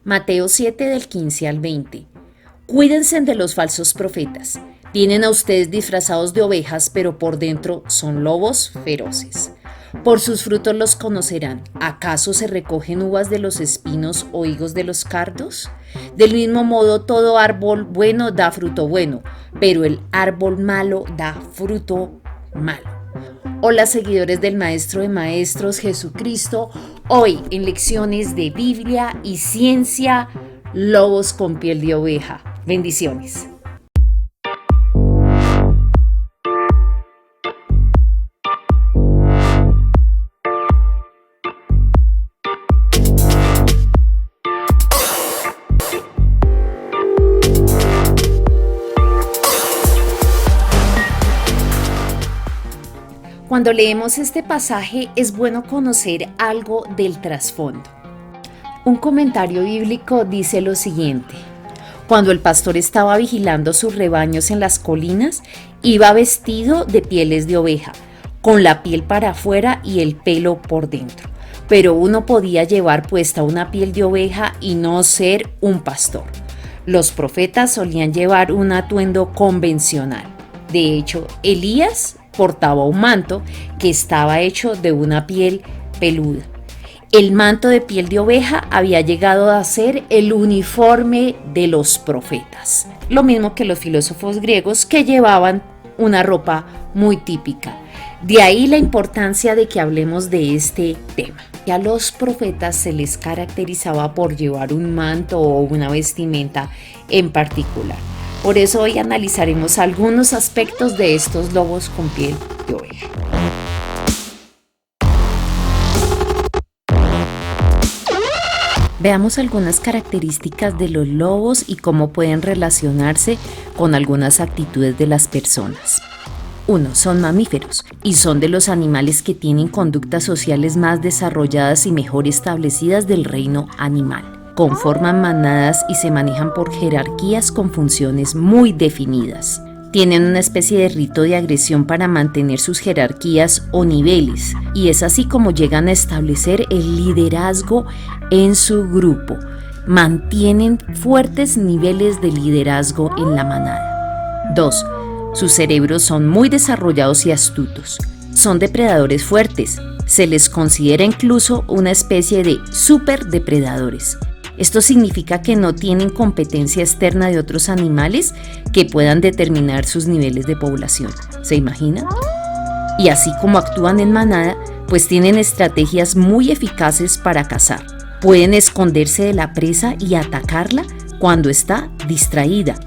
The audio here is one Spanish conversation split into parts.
Mateo 7 del 15 al 20. Cuídense de los falsos profetas. Vienen a ustedes disfrazados de ovejas, pero por dentro son lobos feroces. Por sus frutos los conocerán. ¿Acaso se recogen uvas de los espinos o higos de los cardos? Del mismo modo, todo árbol bueno da fruto bueno, pero el árbol malo da fruto malo. Hola, seguidores del Maestro de Maestros Jesucristo. Hoy en lecciones de Biblia y ciencia, lobos con piel de oveja. Bendiciones. Cuando leemos este pasaje es bueno conocer algo del trasfondo. Un comentario bíblico dice lo siguiente: cuando el pastor estaba vigilando sus rebaños en las colinas, iba vestido de pieles de oveja, con la piel para afuera y el pelo por dentro. Pero uno podía llevar puesta una piel de oveja y no ser un pastor. Los profetas solían llevar un atuendo convencional. De hecho, Elías portaba un manto que estaba hecho de una piel peluda. El manto de piel de oveja había llegado a ser el uniforme de los profetas, lo mismo que los filósofos griegos, que llevaban una ropa muy típica. De ahí la importancia de que hablemos de este tema. A los profetas se les caracterizaba por llevar un manto o una vestimenta en particular. Por eso hoy analizaremos algunos aspectos de estos lobos con piel de oveja. Veamos algunas características de los lobos y cómo pueden relacionarse con algunas actitudes de las personas. 1. Son mamíferos y son de los animales que tienen conductas sociales más desarrolladas y mejor establecidas del reino animal. Conforman manadas y se manejan por jerarquías con funciones muy definidas. Tienen una especie de rito de agresión para mantener sus jerarquías o niveles, y es así como llegan a establecer el liderazgo en su grupo. Mantienen fuertes niveles de liderazgo en la manada. 2. Sus cerebros son muy desarrollados y astutos. Son depredadores fuertes. Se les considera incluso una especie de superdepredadores. Esto significa que no tienen competencia externa de otros animales que puedan determinar sus niveles de población. ¿Se imaginan? Y así como actúan en manada, pues tienen estrategias muy eficaces para cazar. Pueden esconderse de la presa y atacarla cuando está distraída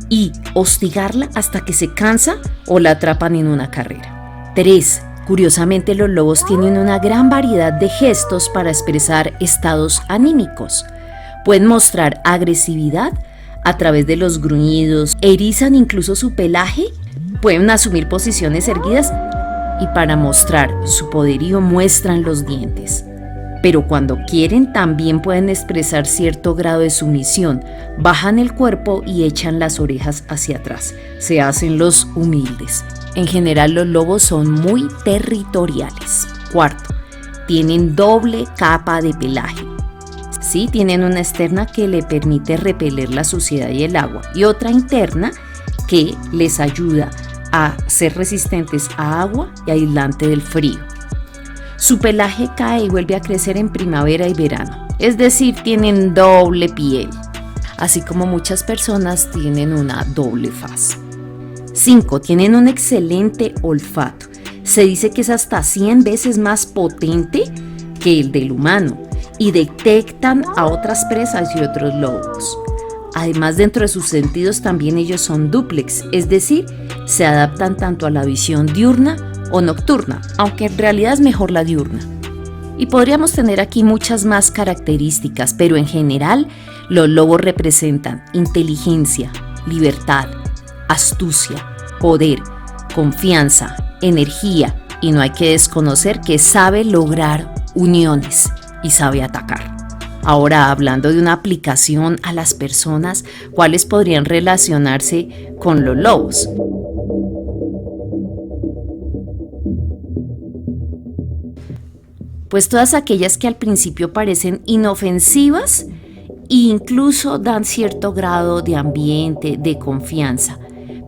y hostigarla hasta que se cansa o la atrapan en una carrera. 3. Curiosamente, los lobos tienen una gran variedad de gestos para expresar estados anímicos. Pueden mostrar agresividad a través de los gruñidos, erizan incluso su pelaje, pueden asumir posiciones erguidas y para mostrar su poderío muestran los dientes. Pero cuando quieren también pueden expresar cierto grado de sumisión, bajan el cuerpo y echan las orejas hacia atrás, se hacen los humildes. En general, los lobos son muy territoriales. 4. Tienen doble capa de pelaje. Sí, tienen una externa que le permite repeler la suciedad y el agua y otra interna que les ayuda a ser resistentes a agua y aislante del frío. Su pelaje cae y vuelve a crecer en primavera y verano, es decir, tienen doble piel, así como muchas personas tienen una doble faz. 5. Tienen un excelente olfato. Se dice que es hasta 100 veces más potente que el del humano y detectan a otras presas y otros lobos. Además, dentro de sus sentidos también ellos son dúplex, es decir, se adaptan tanto a la visión diurna o nocturna, aunque en realidad es mejor la diurna. Y podríamos tener aquí muchas más características, pero en general los lobos representan inteligencia, libertad, astucia, poder, confianza, energía, y no hay que desconocer que sabe lograr uniones y sabe atacar. Ahora, hablando de una aplicación a las personas, ¿cuáles podrían relacionarse con los lobos? Pues todas aquellas que al principio parecen inofensivas e incluso dan cierto grado de ambiente, de confianza,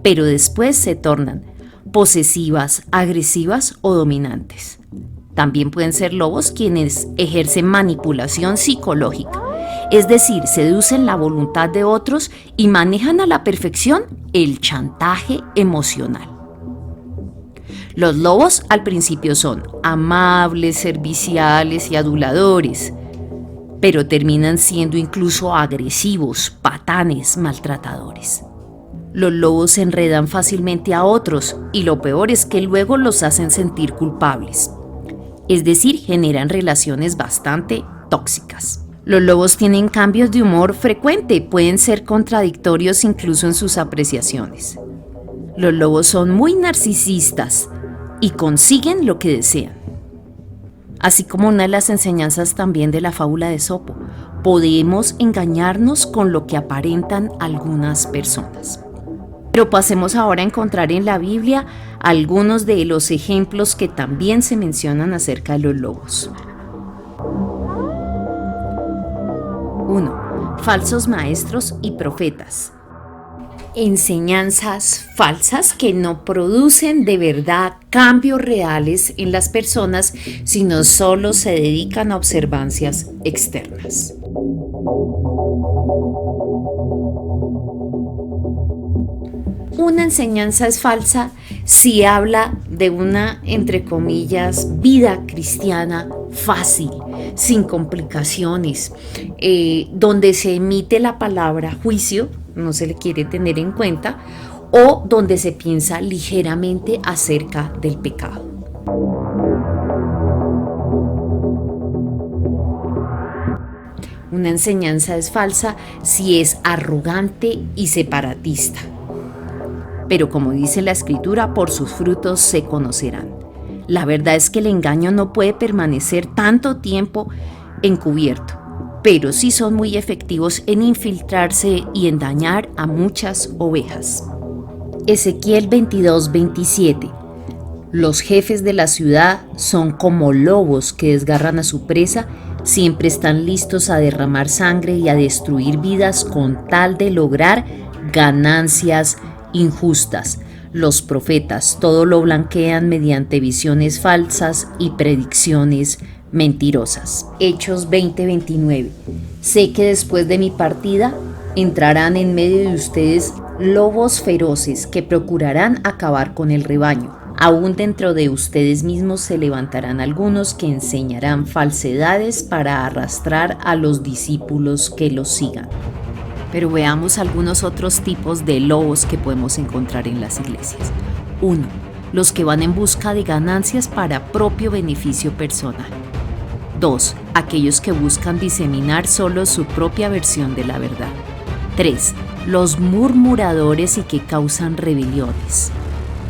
pero después se tornan posesivas, agresivas o dominantes. También pueden ser lobos quienes ejercen manipulación psicológica, es decir, seducen la voluntad de otros y manejan a la perfección el chantaje emocional. Los lobos al principio son amables, serviciales y aduladores, pero terminan siendo incluso agresivos, patanes, maltratadores. Los lobos se enredan fácilmente a otros y lo peor es que luego los hacen sentir culpables. Es decir, generan relaciones bastante tóxicas. Los lobos tienen cambios de humor frecuente, pueden ser contradictorios incluso en sus apreciaciones. Los lobos son muy narcisistas y consiguen lo que desean. Así como una de las enseñanzas también de la fábula de Esopo, podemos engañarnos con lo que aparentan algunas personas. Pero pasemos ahora a encontrar en la Biblia algunos de los ejemplos que también se mencionan acerca de los lobos. 1. Falsos maestros y profetas. Enseñanzas falsas que no producen de verdad cambios reales en las personas, sino solo se dedican a observancias externas. Una enseñanza es falsa si habla de una, entre comillas, vida cristiana fácil, sin complicaciones, donde se emite la palabra juicio, no se le quiere tener en cuenta, o donde se piensa ligeramente acerca del pecado. Una enseñanza es falsa si es arrogante y separatista. Pero como dice la Escritura, por sus frutos se conocerán. La verdad es que el engaño no puede permanecer tanto tiempo encubierto, pero sí son muy efectivos en infiltrarse y en dañar a muchas ovejas. Ezequiel 22:27. Los jefes de la ciudad son como lobos que desgarran a su presa, siempre están listos a derramar sangre y a destruir vidas con tal de lograr ganancias injustas. Los profetas todo lo blanquean mediante visiones falsas y predicciones mentirosas. Hechos 20:29. Sé que después de mi partida entrarán en medio de ustedes lobos feroces que procurarán acabar con el rebaño. Aún dentro de ustedes mismos se levantarán algunos que enseñarán falsedades para arrastrar a los discípulos que los sigan. Pero veamos algunos otros tipos de lobos que podemos encontrar en las iglesias. 1. Los que van en busca de ganancias para propio beneficio personal. 2. Aquellos que buscan diseminar solo su propia versión de la verdad. 3. Los murmuradores y que causan rebeliones.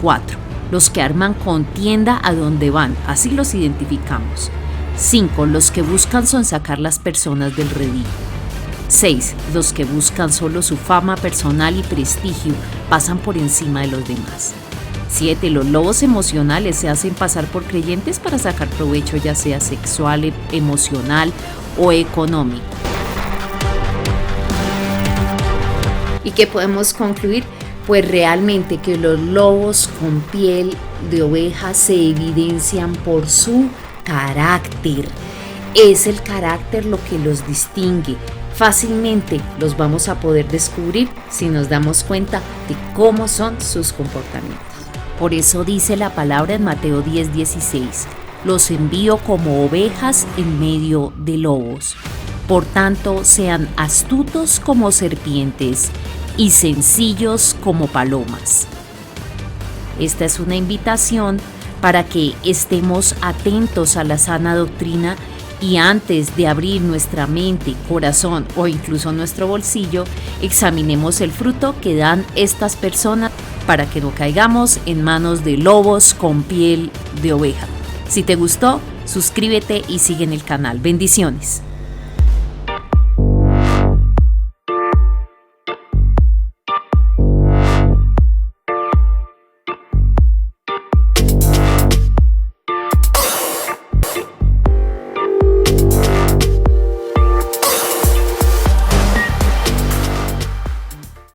4. Los que arman contienda a donde van, así los identificamos. 5. Los que buscan sonsacar las personas del redil. 6. Los que buscan solo su fama personal y prestigio, pasan por encima de los demás. 7. Los lobos emocionales se hacen pasar por creyentes para sacar provecho, ya sea sexual, emocional o económico. ¿Y qué podemos concluir? Pues realmente que los lobos con piel de oveja se evidencian por su carácter. Es el carácter lo que los distingue. Fácilmente los vamos a poder descubrir si nos damos cuenta de cómo son sus comportamientos. Por eso dice la palabra en Mateo 10:16, los envío como ovejas en medio de lobos. Por tanto, sean astutos como serpientes y sencillos como palomas. Esta es una invitación para que estemos atentos a la sana doctrina y antes de abrir nuestra mente, corazón o incluso nuestro bolsillo, examinemos el fruto que dan estas personas para que no caigamos en manos de lobos con piel de oveja. Si te gustó, suscríbete y sigue en el canal. Bendiciones.